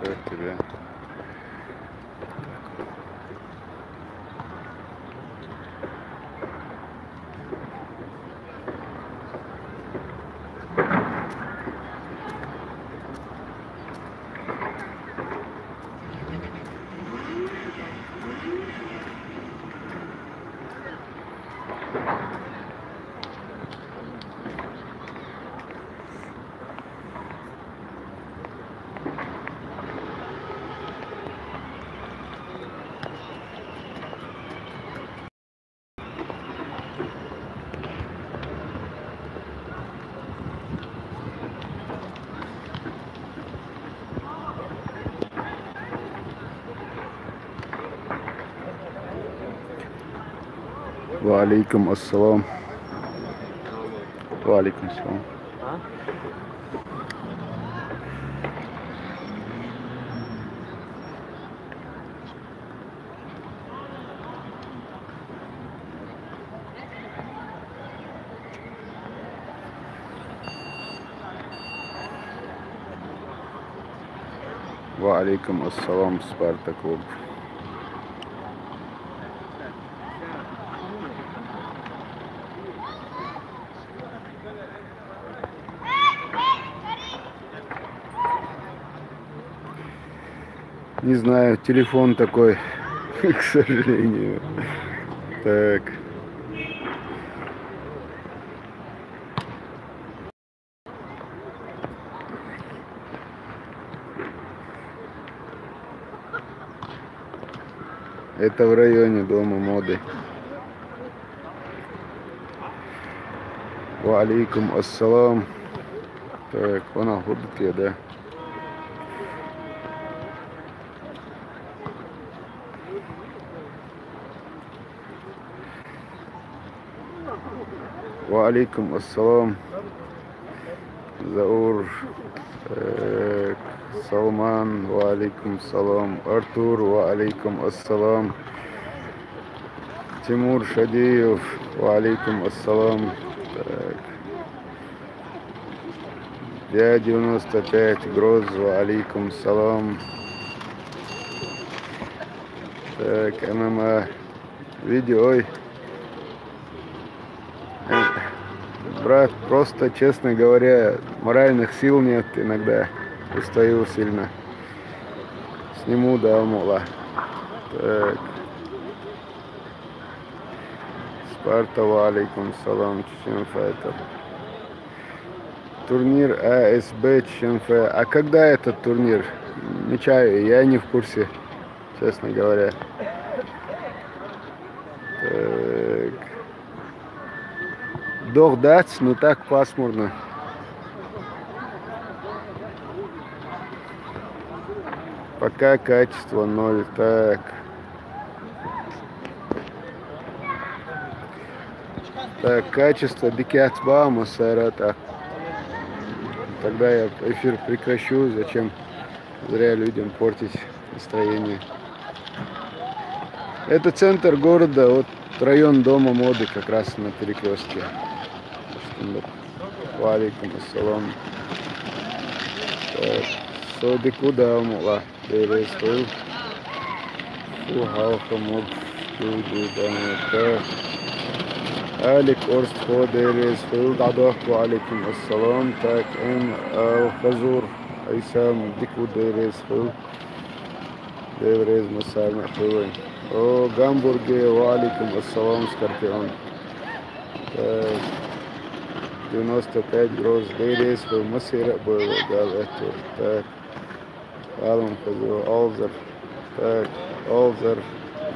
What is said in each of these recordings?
Как тебе? Валейкум ассалам. Валейкум ассалам. Валейкум ассалам, Спарта клуб. Не знаю, телефон такой, к сожалению. Так. Это в районе Дома моды. Валейкум ассалам. Так, она ходит, да? Валейкум ассалам. Заур. Так, Салман. Валейкум салам. Артур. Валейкум ассалам. Тимур Шадиев. Валейкум ассалам. Так. Я 95, Гроз, алейкум салам. Так, ММА. Видео, ой. Брат, просто, честно говоря, моральных сил нет иногда. Устаю сильно. Сниму, да, мула. Так. Спарта, алейкум салам, Чечен Файтер. Турнир АСБ ЧНФ. А когда этот турнир? Не чаю, я не в курсе, честно говоря. Так. Догдать, ну так пасмурно. Пока качество 0. Так. Так, качество Бикятба, Масарата. Тогда я эфир прекращу. Зачем зря людям портить настроение. Это центр города, вот район Дома моды, как раз на перекрестке. Валейкум ассалам. Так, Содику Дамула. Бересту. Фухалха мод. Так. Алик Орст Ходерес Филд Адаху алейкум ассалам. Так, Хазур Айсам Дику Дерес Филд. Деврез Масар Махуин. О, Гамбурге, валейкум ассалам, Скорпион. Так, 95 Гроз Дерес Филд Масира было, Галету. Так, Алам Хазур Алзар. Так, Алзар.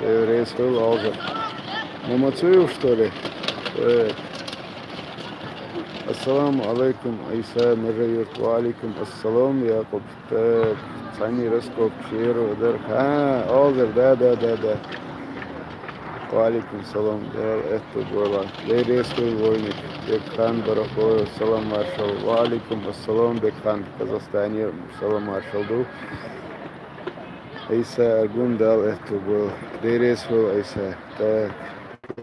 Деврез Филд Алзар. Мамацуев, что ли? Так. Ассаламу алейкум, Айса Мирайот, валейкум ассалам, Якуб. Так, Сани Раскоп, Ширу, Дарха, Алзар, да. Валейкум салам, это было. Лейрейский войник, Бекхан Барахоев, салам маршал. Валейкум ассалам, Бекхан, в Казахстане, салам маршал. Айса Аргундал, это был. Лейрейский Айса, так.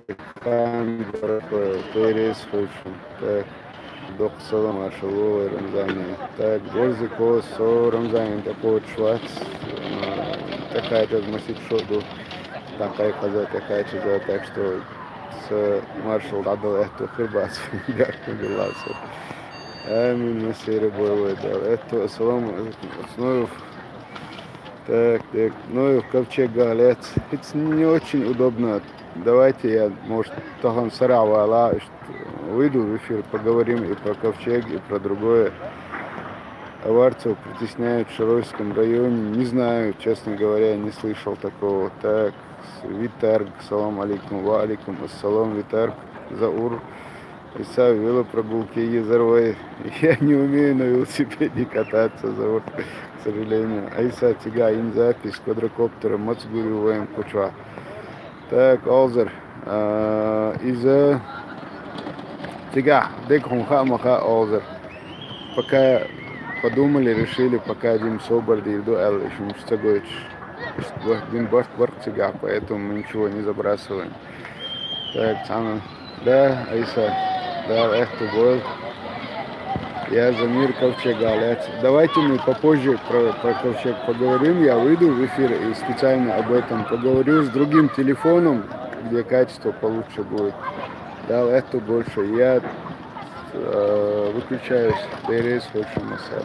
Бекхан Барахоев, Лейрейский, так. Доксалам Ашалу Рамзани. Так, Горзико, Со Рамзани, такой Швац. Такая же Масик Шоду. Такая каза, такая чиза. Так что с маршал дадал эту хрбац. Дякую, Беласу. Амин, Масире Боевой дал. Это Салам Снуев. Так, ну и в ковчег галец. Это не очень удобно. Давайте я, может, Тахан Сарава, выйду в эфир, поговорим и про ковчег, и про другое. Аварцев притесняют в Шаровском районе. Не знаю, честно говоря, не слышал такого. Так, Витарг, салам алейкум, ва алейкум ассалам, Витарг, Заур. Иса, велопрогулки Езервой. Я не умею на велосипеде кататься, Заур, к сожалению. Айса, Тигаин, запись, квадрокоптера, Мацгурю, Воем, Кучва. Так, Олзер. Из Тига, Дек Хунха, Маха, Олзер. Пока подумали, решили, пока один Соборди и дуэл, еще не что один борт Тига, поэтому мы ничего не забрасываем. Так, Цана. Да, Айса. Да, это был. Я за мир ковчега. Давайте мы попозже про ковчег поговорим. Я выйду в эфир и специально об этом поговорю с другим телефоном, где качество получше будет. Да, это больше. Я выключаюсь. Берез, очень масса.